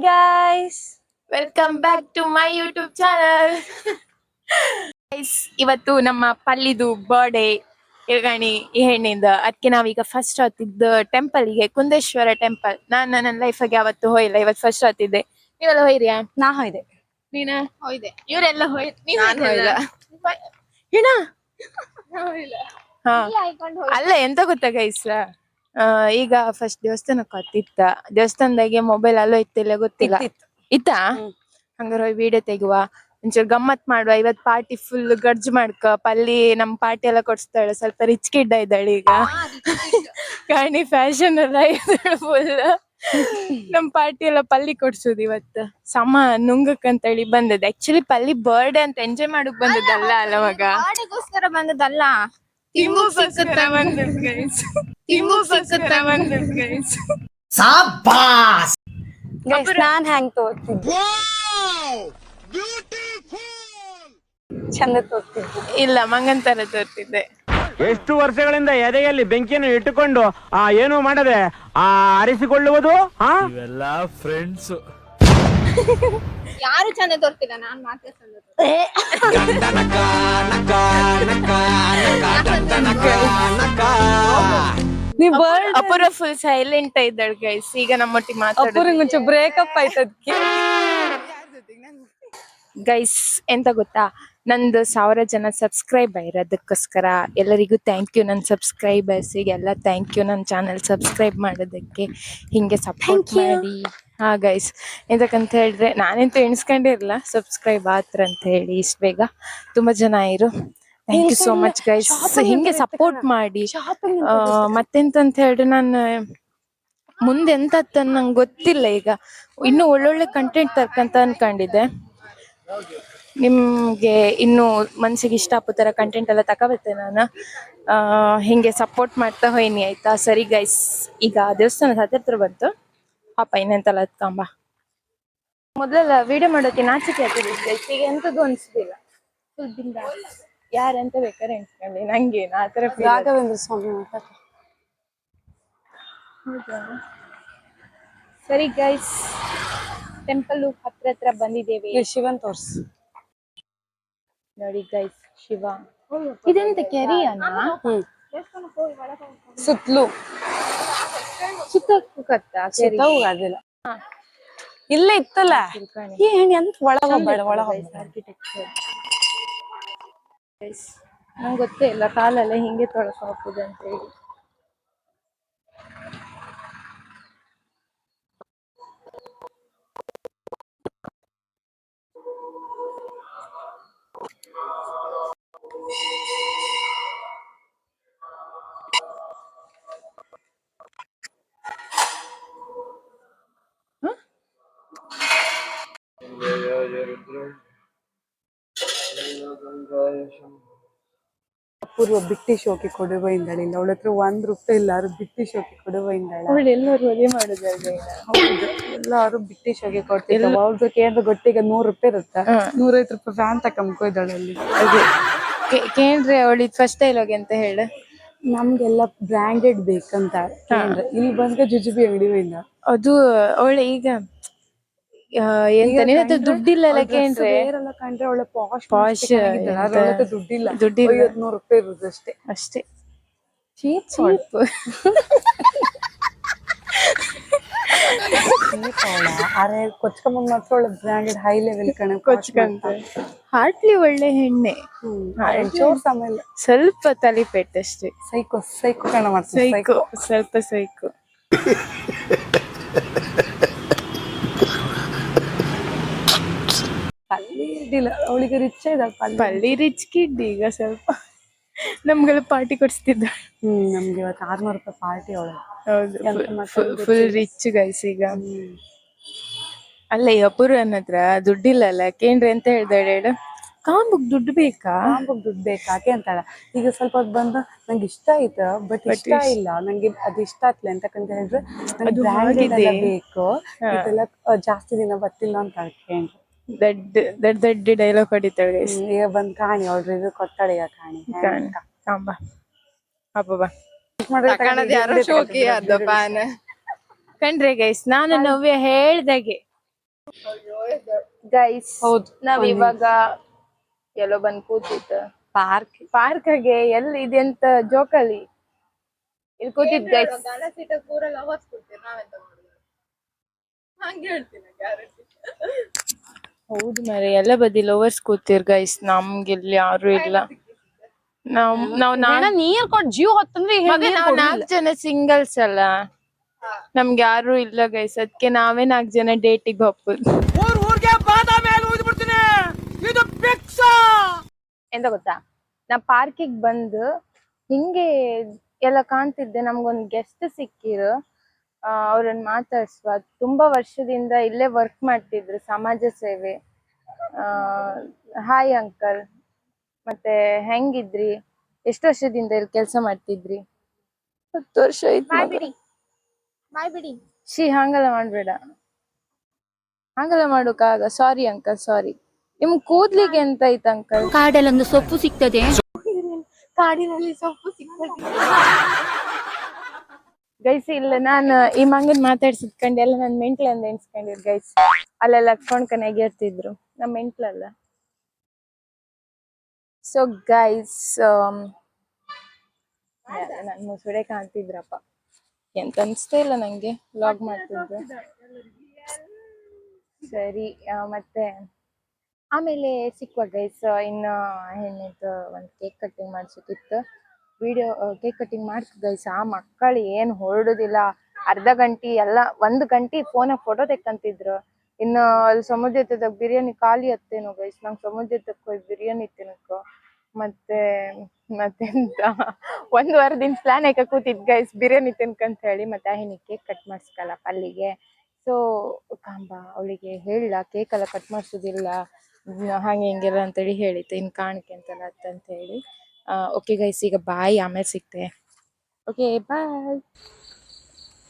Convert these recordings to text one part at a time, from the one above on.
Guys, welcome back to my YouTube channel. Guys, ಇವತ್ತು ನಮ್ಮ ಪಲ್ಲಿದು birthday ಇರ್ಗಾಣಿ ಈ ಹೆಣ್ಣಿಂದ. ಅದಕ್ಕೆ ನಾವೀಗ ಫಸ್ಟ್ ಹತ್ತಿದ್ದ ಟೆಂಪಲ್ಗೆ, ಕುಂದೇಶ್ವರ ಟೆಂಪಲ್. ನಾನು ನನ್ನ ಲೈಫಾಗೆ ಯಾವತ್ತು ಹೋಯಿಲ್ಲ, ಇವತ್ತು ಫಸ್ಟ್ ಹತ್ತಿದ್ದೆ. ನೀವೆಲ್ಲ ಹೋಯ್ರಿಯಾ? ನಾ ಹೋಯ್ದೆ. ನೀನ ಹೋಯ್ದೆ? ಇವರೆಲ್ಲ ನಾನು ಹೋಯ್ಲ್ಲ. ಹಾ, ಅಲ್ಲ ಎಂತ ಗೊತ್ತಾ ಗೈಸ್, ಈಗ ಫಸ್ಟ್ ದೇವಸ್ಥಾನಕ್ಕೆ ಹತ್ತಿತ್ತ. ದೇವಸ್ಥಾನದಾಗೆ ಮೊಬೈಲ್ ಅಲ್ಲೋ ಇತ್ತಿಲ್ಲ ಗೊತ್ತಿಲ್ಲ. ಇತ್ತಾ? ಹಂಗಾರ ವಿಡಿಯೋ ತೆಗುವ, ಒಂಚೂರು ಗಮ್ಮತ್ ಮಾಡುವ. ಇವತ್ ಪಾರ್ಟಿ ಫುಲ್ ಗರ್ಜ್ ಮಾಡ್ಕ. ಪಲ್ಲಿ ನಮ್ ಪಾರ್ಟಿ ಎಲ್ಲ ಕೊಡ್ಸ್ತಾಳೆ. ಸ್ವಲ್ಪ ರಿಚ್ ಕಿಡ್ ಇದ್ದಾಳೆ ಈಗ. ಕಾಣಿ ಫ್ಯಾಷನ್ ಎಲ್ಲ ಇದ್ದಾಳೆ ಫುಲ್. ನಮ್ ಪಾರ್ಟಿ ಎಲ್ಲ ಪಲ್ಲಿ ಕೊಡ್ಸುದು ಇವತ್ತು. ಸಮ ನುಂಗಕ್ಕಂತೇಳಿ ಬಂದದ್ದು. ಆಕ್ಚುಲಿ ಪಲ್ಲಿ ಬರ್ಡೇ ಅಂತ ಎಂಜಾಯ್ ಮಾಡಕ್ ಬಂದದ್ದಲ್ಲ ಅಲ್ಲ ಮಗ, ಗೋಸ್ಕರ ಬಂದದಲ್ಲ. ತಿಂಬುಗೋಸ್ಕರ ಬಂದದ್ದು ಗೈಸ್. ತಿಂಬುಗೋಸ್ಕರ ಬಂದದ್ದು ಗೈಸ್. ಸಾಬಾಸ್. ನಾನ್ ಹ್ಯಾಂಗ್ ತೋರ್ತಿದ್ದೆ, ಚಂದ ತೋರ್ತಿದ್ದೆ. ಇಲ್ಲ, ಮಂಗನ್ ತರ ತೋರ್ತಿದ್ದೆ. ಎಷ್ಟು ವರ್ಷಗಳಿಂದ ಎದೆಯಲ್ಲಿ ಬೆಂಕಿಯನ್ನು ಇಟ್ಟುಕೊಂಡು ಏನು ಮಾಡದೆ ಆರಿಸಿಕೊಳ್ಳುವುದು ಇವೆಲ್ಲ ಫ್ರೆಂಡ್ಸ್. ಯಾರು ಚಂದ ತೋರ್ತಿಲ್ಲ, ನಾನ್ ಮಾತ್ರ ಚಂದ ಅಪೂರ್ವ ಫುಲ್ ಸೈಲೆಂಟ್ ಇದ್ದಾಳೆ ಗೈಸ್. ಈಗ ನಮ್ಮೊಟ್ಟಿಗೆ ಮಾತಾಡೋದು. ಒಂಚೂರು ಬ್ರೇಕಪ್ ಆಯ್ತದ್ಕೆ. ಗೈಸ್, ಎಂತ ಗೊತ್ತಾ, ನಂದು 1000 ಜನ ಸಬ್ಸ್ಕ್ರೈಬರ್ ಇರೋದಕ್ಕೋಸ್ಕರ ಎಲ್ಲರಿಗೂ ಥ್ಯಾಂಕ್ ಯು. ನನ್ನ ಸಬ್ಸ್ಕ್ರೈಬರ್ಸಿಗೆಲ್ಲ ಥ್ಯಾಂಕ್ ಯು, ನನ್ನ ಚಾನಲ್ ಸಬ್ಸ್ಕ್ರೈಬ್ ಮಾಡೋದಕ್ಕೆ. ಹಿಂಗೆ ಸಪೋರ್ಟ್ ಮಾಡಿ. ಹಾ ಗೈಸ್, ಎಂತಕ್ಕಂತ ಹೇಳಿದ್ರೆ ನಾನೆಂತೂ ಎಣಿಸ್ಕೊಂಡಿರಲಿಲ್ಲ ಸಬ್ಸ್ಕ್ರೈಬ್ ಆತ್ರ ಅಂತ ಹೇಳಿ ಇಷ್ಟು ಬೇಗ. ತುಂಬಾ ಜನ ಇರು, thank you so much guys. ಹಿಂಗೆ ಸಪೋರ್ಟ್ ಮಾಡಿ. ಮತ್ತೆಂತ ಹೇಳಿದ್ರೆ, ನಾನು ಮುಂದೆ ಎಂತ ನಂಗೆ ಗೊತ್ತಿಲ್ಲ. ಈಗ ಇನ್ನು ಒಳ್ಳೊಳ್ಳೆ ಕಂಟೆಂಟ್ ತರ್ಕಂತ ಅನ್ಕೊಂಡಿದ್ದೆ. ನಿಮ್ಗೆ ಇನ್ನು ಮನ್ಸಿಗೆ ಇಷ್ಟ ಆಗೋ ಥರ ಕಂಟೆಂಟ್ ಎಲ್ಲ ತಗೋಬತ್ತೆ ನಾನು. ಹಿಂಗೆ ಸಪೋರ್ಟ್ ಮಾಡ್ತಾ ಹೋಯ್ನಿ ಆಯ್ತಾ. ಸರಿ ಗೈಸ್, ಈಗ ದೇವಸ್ಥಾನದ ಹತ್ತಿರ ಬಂತು. ಪಾಪ ಇನ್ನೆಂತಲ್ಲ ಹತ್ಕೊಂಬ. ಮೊದಲೆಲ್ಲ ವಿಡಿಯೋ ಮಾಡೋಕೆ ನಾಚಿಕೆ ಆಗ್ತಿದ್ದೆ ಗೈಸ್. ಈಗ ಎಂತದ್ದು ಅನ್ಸುದಿಲ್ಲ, ಫುಲ್ ಬಿಂದ. ಯಾರೆಂತ ಬೇಕಾದ್ರೆ ಎಣ್ಸ್ಕೊಳ್ಳಿ, ನಂಗೇನು ಆ ಥರ. ರಾಘವೇಂದ್ರ ಸ್ವಾಮಿ ಮಾತಾಡ. ಸರಿ ಗೈಸ್, ಟೆಂಪಲ್ ಹತ್ರ ಬಂದಿದ್ದೇವೆ. ಶಿವನ್ ತೋರ್ಸ್ ನೋಡಿ ಗೈಸ್, ಶಿವ. ಇದೆಂತ ಕೆರಿಯನ್ನ ಸುತ್ತಲೂ ಸುತ್ತಕ್ಕತ್ತ ಅದಿಲ್ಲ. ಇಲ್ಲೇ ಇತ್ತಲ್ಲ, ಏನ್ ಎಂತ ಒಳಗ ಬೇಡ, ಒಳಗ ಆರ್ಕಿಟೆಕ್ಚರ್. ನಂಗೆ ಗೊತ್ತೇ ಇಲ್ಲ ಕಾಲೆಲ್ಲ ಹಿಂಗೆ ತೊಳಕ ಹಾಕುದು ಅಂತ ಹೇಳಿ. ಅಪೂರ್ವ ಬಿಟ್ಟಿ ಶೋಕಿ ಕೊಡುವಯಿಂದಾಳೆ. ಇಲ್ಲ, ಅವಳ ಹತ್ರ ₹1 ಇಲ್ಲಾರು ಬಿಟ್ಟಿ ಶೋಕಿ ಕೊಡುವಯಿಂದಾಳೆ. ಎಲ್ಲರೂ ಅದೇ ಮಾಡುದು. ಎಲ್ಲಾರು ಬಿಟ್ಟಿ ಶೋಕಿ ಕೊಡ್ತಿಲ್ಲ. ಅವ್ರದಕ್ಕೆ ಏನಾದ್ರು ಗೊತ್ತಿಗೆ ₹100 ಇರುತ್ತೆ, ₹150 ಫ್ಯಾನ್ ತಕೊಂಡ್ಕೋಯ್ದಾಳೆ ಅಲ್ಲಿ. ಅದೇ ಕೇಂದ್ರೆ ಅವಳಿದ್ ಫಸ್ಟ್ ಡೈಲಾಗ್ ಅಂತ ಹೇಳ. ನಮ್ಗೆಲ್ಲ ಬ್ರಾಂಡೆಡ್ ಬೇಕಂತ ಕೇಂದ್ರ. ಇಲ್ಲಿ ಬಂದ್ರೆ ಜುಜುಬಿ ಅಂಗಡಿ ಹೋಯ್ದ. ಅದು ಅವಳೆ ಈಗ ಎಂತ ದುಡ್ಡಿಲ್ಲ ಕೇಂದ್ರೆ ಕಂಡ್ರೆ ಅವಳೆ ಪಾಶ್ ದುಡ್ಡಿಲ್ಲ, ದುಡ್ಡಿಲ್ಲ, ₹500 ಇರುದು ಅಷ್ಟೇ. ಅಷ್ಟೇ. ಚೀಪ್ ಅರೆ ಕೊಚ್ಕೊಂಬ ಮಾತ್ರ ಒಳ್ಳೆ ಬ್ರಾಂಡೆಡ್ ಹೈ ಲೆವೆಲ್ ಕಣ ಕೊಚ್ಕಂತ. ಹಾರ್ಟ್ಲಿ ಒಳ್ಳೆ ಹೆಣ್ಣೆ. ಆಮೇಲೆ ಸ್ವಲ್ಪ ತಲಿಪೆಟ್ಟು ಅಷ್ಟೇ. ಸೈಕೋ ಸೈಕೋ ಕಣ ಮಾಡ್ತಾರೆ. ಸೈಕೋ, ಸ್ವಲ್ಪ ಸೈಕೋ. ಪಲ್ಲಿ ಇದ್ದಿಲ್ಲ, ಅವಳಿಗೆ ರಿಚ್ ಇದೆ. ಪಲ್ಲಿ ರಿಚ್ ಕಿಡ್. ಈಗ ಸ್ವಲ್ಪ ನಮ್ಗೆಲ್ಲ ಪಾರ್ಟಿ ಕೊಡಿಸ್ತಿದ್ದ. ನಮ್ಗೆ ಇವತ್ತು ₹600 ಪಾರ್ಟಿ ಅವಳು. ಹೌದು, ಫುಲ್ ರಿಚ್ ಗೈಸ್ ಈಗ. ಅಲ್ಲ, ಈ ಅಪೂರ್ವನ ಹತ್ರ ದುಡ್ಡಿಲ್ಲಲ್ಲ. ಕೇಂದ್ರೆ ಅಂತ ಹೇಳ್ದಾಳೆ ಹೇಳು, ಕಾಂಬುಗ್ ದುಡ್ಡು ಬೇಕಾ, ಕಾಂಬುಗ್ ದುಡ್ಡು ಬೇಕಾ ಅಂತೇಳ. ಈಗ ಸ್ವಲ್ಪ ಹೊತ್ತು ಬಂದ, ನಂಗೆ ಇಷ್ಟ ಆಯ್ತು ಬಟ್ ಇಷ್ಟ ಇಲ್ಲ, ನಂಗೆ ಅದು ಇಷ್ಟ ಆಗ್ತಿಲ್ಲ ಅಂತಕ್ಕಂತ ಹೇಳಿದ್ರೆ ನಂಗೆ ಬ್ರ್ಯಾಂಡೆಡ್ ಎಲ್ಲ ಬೇಕು, ಇದೆಲ್ಲ ಜಾಸ್ತಿ ದಿನ ಬರ್ತಿಲ್ಲ ಅಂತ ಕೇಂದ್ರ. ದೊಡ್ಡ ಡೈಲಾಗ್ ಹೊಡಿತಾಳೆ. ಈಗ ಬಂದ್ ಕಾಣಿ ಅವ್ರ ಇದು ಕೊಟ್ಟಾಳೆ. ಈಗ ಕಾಣಿ ಕಾಂಬ ಅಬ್ಬ ಯಾರೋ ಶೋಕಿ ಕಂಡ್ರೆ ಗೈಸ್, ನಾನು ನವ್ಯ ಹೇಳ್ದಾಗೆ ಗೈಸ್ ಹೌದು, ನಾವ್ ಒಂದ್ ಇವಾಗ ಎಲ್ಲೋ ಬಂದ್ ಕೂತಿತ್ತು ಪಾರ್ಕ್. ಪಾರ್ಕ್ಗೆ ಎಲ್ಲಿ ಇದೆ ಅಂತ ಜೋಕಲ್ಲಿ ಇಲ್ಲಿ ಕೂತಿದ್ ಗೈಸ್. ಹೌದು ಮಾರೆ, ಎಲ್ಲ ಬದಿ ಲವರ್ಸ್ ಕೂತಿರ್ ಗೈಸ್, ನಮ್ಗೆ ಇಲ್ಲಿ ಯಾರು ಇಲ್ಲ. ನಾವ್ ನೀರ್ ಕೊಟ್ ಜೀವ ಹೊತ್ತಂದ್ರೆ ನಾವ್ 4 ಜನ ಸಿಂಗಲ್ಸ್ ಅಲ್ಲ, ನಮ್ಗೆ ಯಾರು ಇಲ್ಲ ಗೈಸ್, ಅದಕ್ಕೆ ನಾವೇ 4 ಜನ ಡೇಟಿಗೆ ಹೋಗ್ಬೋದು. ಎಂತ ಗೊತ್ತಾ, ನಾ ಪಾರ್ಕಿಗೆ ಬಂದು ಹಿಂಗೆ ಎಲ್ಲ ಕಾಣ್ತಿದ್ದೆ, ನಮ್ಗೊಂದ್ ಗೆಸ್ಟ್ ಸಿಕ್ಕಿರು. ಅವ್ರನ್ನ ಮಾತಾಡ್ಸುವ, ತುಂಬಾ ವರ್ಷದಿಂದ ಇಲ್ಲೇ ವರ್ಕ್ ಮಾಡ್ತಿದ್ರು, ಸಮಾಜ ಸೇವೆ. ಹಾಯ್ ಅಂಕಲ್, ಮತ್ತೆ ಹೆಂಗಿದ್ರಿ, ಎಷ್ಟು ವರ್ಷದಿಂದ ಇಲ್ಲಿ ಕೆಲಸ ಮಾಡ್ತಿದ್ರಿ? 10 ವರ್ಷ ಆಯ್ತು. ಶಿ ಹಂಗೆಲ್ಲ ಮಾಡ್ಬೇಡ, ಹಂಗೆಲ್ಲ ಮಾಡೋಕಾಗ. ಸಾರಿ ಅಂಕಲ್, ಸಾರಿ. ನಿಮ್ ಕೂದ್ಲಿಗೆ ಎಂತ ಆಯ್ತು ಅಂಕಲ್? ಕಾಡಲ್ಲೊಂದು ಸೊಪ್ಪು ಸಿಗ್ತದೆ. ಕಾಡಿನಲ್ಲಿ ಸೊಪ್ಪು ಸಿಗ್ತದೆ. ಗೈಸ್, ಇಲ್ಲ ನಾನು ಈ ಮಂಗನ್ ಮಾತಾಡ್ಸಿದ್ಕೊಂಡು ಎಲ್ಲ ನನ್ ಮೆಂಟ್ಲ್ ಅಂದ ಎಣಿಸ್ಕೊಂಡಿರ್ ಗೈಸ್. ಅಲ್ಲೆಲ್ಲ ಕೊಂಡ್ಕೊಂಡು ಎಗಿರ್ತಿದ್ರು, ನಮ್ ಮೆಂಟ್ಲಲ್ಲ. ಸೊ ಗೈಸ್, ನನ್ ಮುಸುಡೆ ಕಾಣ್ತಿದ್ರಪ್ಪ, ಎಂತ ಅನ್ಸ್ತಾ ಇಲ್ಲ ನಂಗೆ ವ್ಲಾಗ್ ಮಾಡ್ತಿದ್ರು. ಸರಿ, ಮತ್ತೆ ಆಮೇಲೆ ಸಿಕ್ಕುವ ಗೈಸ್. ಇನ್ನು ಏನಿತ್ತು, ಒಂದು ಕೇಕ್ ಕಟ್ಟಿಂಗ್ ಮಾಡ್ಸೋಕಿತ್ತು. ಕೇಕ್ ಕಟ್ಟಿಂಗ್ ಮಾಡ್ತು ಗೈಸ್. ಆ ಮಕ್ಕಳು ಏನ್ ಹೊರಡುದಿಲ್ಲ, ಅರ್ಧ ಗಂಟೆ ಎಲ್ಲ 1 ಗಂಟೆ ಫೋನಾಗ ಫೋಟೋ ತೆಕ್ಕಂತಿದ್ರು. ಇನ್ನು ಅಲ್ಲಿ ಸಮುದ್ರದಾಗ ಬಿರಿಯಾನಿ ಖಾಲಿ ಹತ್ತೇನೋ ಗೈಸ್. ನಂಗೆ ಸಮುದ್ರಕ್ಕೆ ಹೋಗಿ ಬಿರಿಯಾನಿ ತಿನ್ನಕ ಮತ್ತೆಂತ 1 ವಾರದಿಂದ ಪ್ಲಾನ್ ಹಾಕ ಕೂತಿದ್ ಗೈಸ್, ಬಿರಿಯಾನಿ ತಿನ್ಕಂತ ಹೇಳಿ. ಮತ್ತೆ ಆಹಿನಿ ಕೇಕ್ ಕಟ್ ಮಾಡ್ಸ್ಕಲ್ಲ ಪಲ್ಲಿಗೆ. ಸೊ ಕಾಂಬ ಅವಳಿಗೆ ಹೇಳ, ಕೇಕ್ ಎಲ್ಲ ಕಟ್ ಮಾಡ್ಸೋದಿಲ್ಲ ಹಾಗೆ ಹಿಂಗೆಲ್ಲ ಅಂತೇಳಿ ಹೇಳಿತ್ತು, ಇನ್ನು ಕಾಣಿಕೆ ಅಂತಲ್ಲ ಅಂತ ಹೇಳಿ. ಓಕೆ ಗೈಸ್, ಈಗ ಬಾಯ್, ಆಮೇಲೆ ಸಿಗ್ತೆ. Okay bye.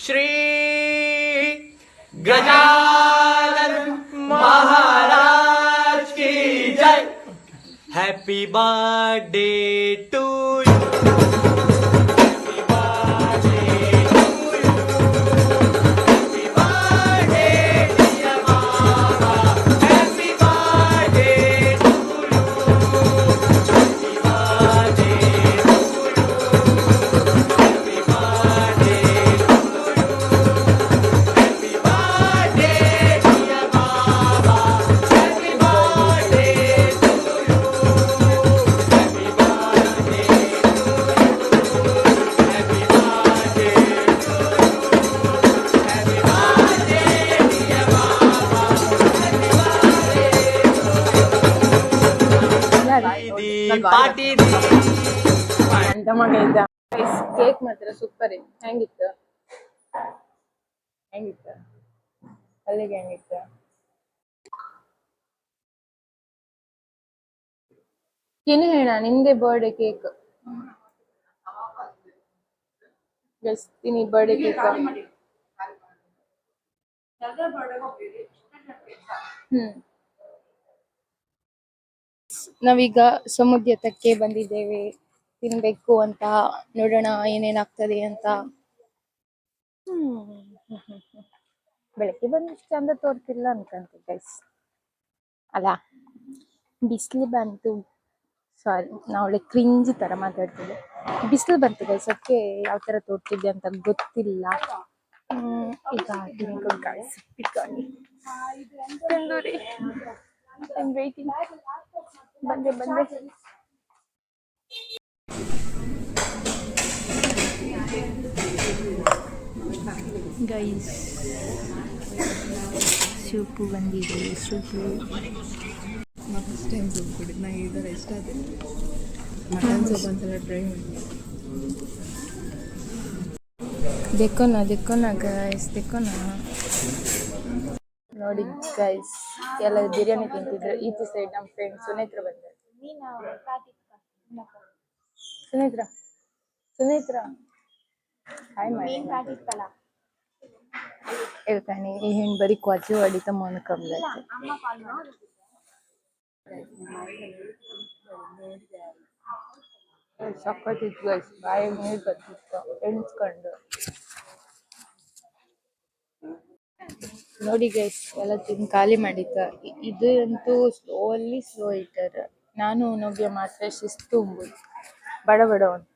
ಶ್ರೀ ಗಜಾನನ ಮಹಾರಾಜ್ ಕಿ ಜೈ. Happy birthday to you. Party ಅಂತ ಮಗ ಇದ್ದ. ಕೇಕ್ ಮಾತ್ರ ಸೂಪರ್ ಇತ್ತು. ಹೆಂಗಿತ್ತು ಅಲ್ಲಿಗೆ ಹೆಂಗಿತ್ತು? ತಿನ್ನಿ ಹೇಳ, ನಿಂದೆ ಬರ್ಡೇ ಕೇಕ್. ತಿನ್ನಿ ಬರ್ಡೇ ಕೇಕ್. ನಾವೀಗ ಸಮುದ್ರ ತಕ್ಕೆ ಬಂದಿದ್ದೇವೆ, ತಿನ್ಬೇಕು ಅಂತ. ನೋಡೋಣ ಏನೇನಾಗ್ತದೆ ಅಂತ. ಬೆಳಗ್ಗೆ ಬಂದಷ್ಟು ಚಂದ ತೋರ್ತಿಲ್ಲ ಅನ್ಕಂತ ಗೈಸ್, ಅಲ್ಲ ಬಿಸಿಲು ಬಂತು. ಸಾರಿ, ನಾ ಒಳ್ಳೆ ಕ್ರಿಂಜ್ ತರ ಮಾತಾಡ್ತಿದ್ದೆ. ಬಿಸಿಲು ಬಂತು ಗೈಸ್, ಅದಕ್ಕೆ ಯಾವ ತರ ತೋರ್ತಿದ್ದೆ ಅಂತ ಗೊತ್ತಿಲ್ಲ. ಈಗ ಗೈಸ್ ತಂದೂರಿ ವೇಟಿಂಗ್. ಬಂದೆ ಗೈಸ್, ಸೂಪು ಬಂದಿದೆ. ಸೂಪು ಫಸ್ಟ್ ಟೈಮ್ ಸೂಪ್ ಕುಡಿದು ನಂಗೆ ಈ ಥರ ಇಷ್ಟ ಆಗಿದೆ. ಮಟನ್ ಸೂಪ್ ಒಂದ್ಸಲ ಟ್ರೈ ಮಾಡಿ. ದೆಕ್ಕೋನ ಗೈಸ್, ದೆಕ್ಕೋನ. ನೋಡಿ ಗೈಸ್, ಎಲ್ಲ ಬಿರಿಯಾನಿ ತಿಂತಿದ್ರು. ಈಚೆ ಸೈಡ್ ನಮ್ಮ ಫ್ರೆಂಡ್ ಸುನೇತ್ರ ಬಂದ್ರು. ಸುನೇತ್ರ ಹಾಯ್ ಮಾಡಿ ಹೇಳ್ತಾನೆ. ಈ ಹೆಣ್ಣು ಬರೀ ಕೊಚ್ಚಿ ಹೊಡಿತ ಮನ್ ಕಮ್ಲ. ಸಕ್ಕತ್ತಿತ್ತು ಗೈಸ್, ಬಾಯಿಗೆ ನೀರು ಬರ್ತಿತ್ತು ಎಣಿಸ್ಕೊಂಡು. ನೋಡಿ ಗೈಸ್ ಎಲ್ಲ ತಿಂದು ಖಾಲಿ ಮಾಡಿದ್ದ. ಇದು ಅಂತೂ ಸ್ಲೋ ಇಟ್ಟಾರ. ನಾನು ನವ್ಯ ಮಾತ್ರ ಶಿಸ್ತು ಉಂಬುದು ಬಡ ಬಡ ಒಂದು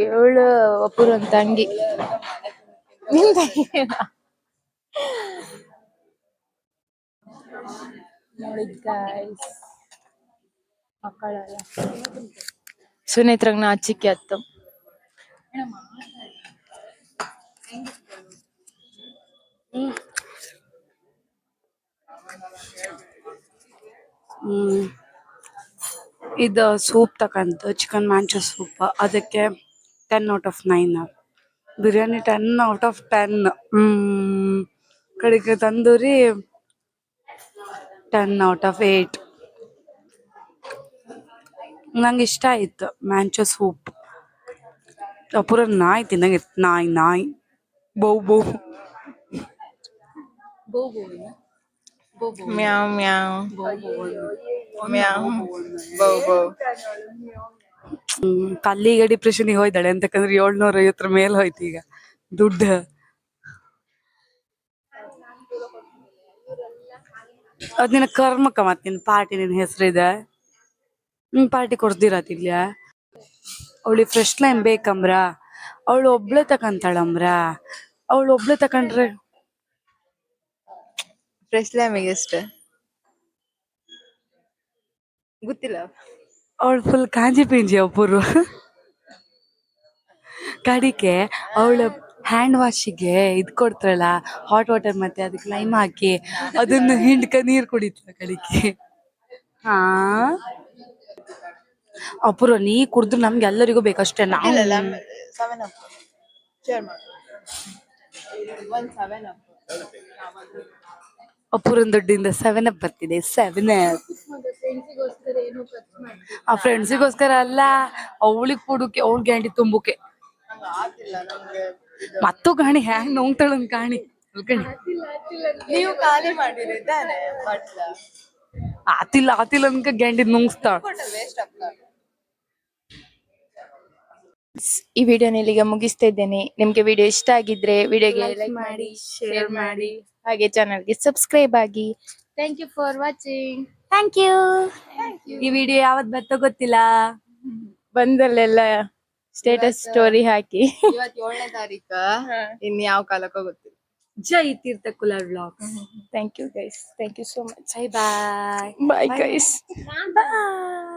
7 ಒಬ್ಬರು ಅಂತ ತಂಗಿ ನಿಮ್ ತಂಗಿನಾ? ನೋಡಿ ಗೈಸ್ ಮಕ್ಕಳೆಲ್ಲ ಸುನೇತ್ರಗ್ ನಾಚಿಕೆ ಆಯ್ತು. ಇದು ಸೂಪ್ ತಕಂತು ಚಿಕನ್ ಮ್ಯಾಂಚೋ ಸೂಪ್, ಅದಕ್ಕೆ 10/9. ಬಿರಿಯಾನಿ 10/10. ಕಡೆಗೆ ತಂದೂರಿ 10/8. ನಂಗೆ ಇಷ್ಟ ಆಯ್ತು ಮ್ಯಾಂಚೋ ಸೂಪ್. ಪೂರ ನಾಯಿ ತಿನ್ನಂಗೆ ನಾಯಿ ಬೌ ಬೌ ಮ್ಯಾವ್ ಮ್ಯಾವ್ ಮ್ಯಾವ್ ಬೌ ಬೌ. ಕಲ್ಲಿಗ ಡಿಪ್ರೆಷನ್ಗೆ ಹೋಯ್ತಾಳೆ ಅಂತಕಂದ್ರೆ 750 ಮೇಲೆ ಹೋಯ್ತು ಈಗ ದುಡ್ಡು. ಅದ್ ನಿನ್ನ ಕರ್ಮಕ್ಕ ಮತ್ ನಿನ್ ಪಾರ್ಟಿ ನಿನ್ ಹೆಸರಿದೆ. ಪಾರ್ಟಿ ಕೊಡ್ದಿರತ್ತಿಲ್ಲ. ಅವಳಿಗೆ ಫ್ರೆಶ್ ಲೈಮ್ ಬೇಕಂಬ್ರ, ಅವಳು ಒಬ್ಳೆ ತಕಂತಾಳಂಬ್ರ. ಅವಳು ಒಬ್ಳೆ ತಕೊಂಡ್ರೆ ಫ್ರೆಶ್ ಲ್ಯಾಮಿಗೆ ಎಷ್ಟು ಗೊತ್ತಿಲ್ಲ. ಅವಳು ಫುಲ್ ಕಾಂಜಿ ಪಿಂಜಿ ಒಬ್ಬರು. ಕಡಿಕೆ ಅವಳು ಹ್ಯಾಂಡ್ ವಾಶಿಗೆ ಇದ್ ಕೊಡ್ತಾಳಲ್ಲ ಹಾಟ್ ವಾಟರ್, ಮತ್ತೆ ಅದಕ್ಕೆ ಲೈಮ್ ಹಾಕಿ ಅದನ್ನು ಹಿಂಡ್ಕ ನೀರ್ ಕುಡಿತಾಳ ಕಡಿಕೆ. ಹಾ ಅಪುರ ನೀ ಕುಡಿದ್ರೆ ನಮ್ಗೆ ಎಲ್ಲರಿಗೂ ಬೇಕಷ್ಟೇ. ನಾವು ಅಪುರನ್ ದುಡ್ಡಿಂದ 7 ಅಪ್ ಬರ್ತಿದೆ. 7 ಆ ಫ್ರೆಂಡ್ಸಿಗೋಸ್ಕರ ಅಲ್ಲ, ಅವಳಿಗೆ ಕೊಡುಕೆ, ಅವಳ ಗ್ಯಾಂಡಿ ತುಂಬುಕೆ. ಮತ್ತು ಗಾಣಿ ಹ್ಯಾಂಗ್ ನೋಂಗ್ತಾಳಂಗ್ ಕಾಣಿ ನೀವು ಖಾಲಿ ಮಾಡಿರಿ ತಾನೆ ಆತಿಲ್ಲ ಅನ್ಕ ಗ್ಯಾಂಡಿ ನುಂಗ್ಸ್ತಾಳ. ವೇಸ್ಟ್ ಆಗ್ತದೆ. ಈ ವಿಡಿಯೋನ ಇಲ್ಲಿಗೆ ಮುಗಿಸ್ತಾ ಇದ್ದೇನೆ. ನಿಮ್ಗೆ ವಿಡಿಯೋ ಇಷ್ಟ ಆಗಿದ್ರೆ ವಿಡಿಯೋಗೆ ಲೈಕ್ ಮಾಡಿ, ಶೇರ್ ಮಾಡಿ, ಹಾಗೆ ಚಾನಲ್ಗೆ ಸಬ್ಸ್ಕ್ರೈಬ್ ಆಗಿ. Thank you for watching. Thank you. ಈ ವಿಡಿಯೋ ಯಾವತ್ ಬರ್ತೋ ಗೊತ್ತಿಲ್ಲ, ಬಂದಲ್ಲೆಲ್ಲ ಸ್ಟೇಟಸ್ ಸ್ಟೋರಿ ಹಾಕಿ. ಇವತ್ತು 7ನೇ ತಾರೀಕು, ಇನ್ ಯಾವ ಕಾಲಕ್ಕೋ ಗೊತ್ತಿಲ್ಲ. ಜೈ ತೀರ್ಥಕುಲರ್ vlogs. Thank you guys, thank you so much. Bye bye. Bye guys. Bye.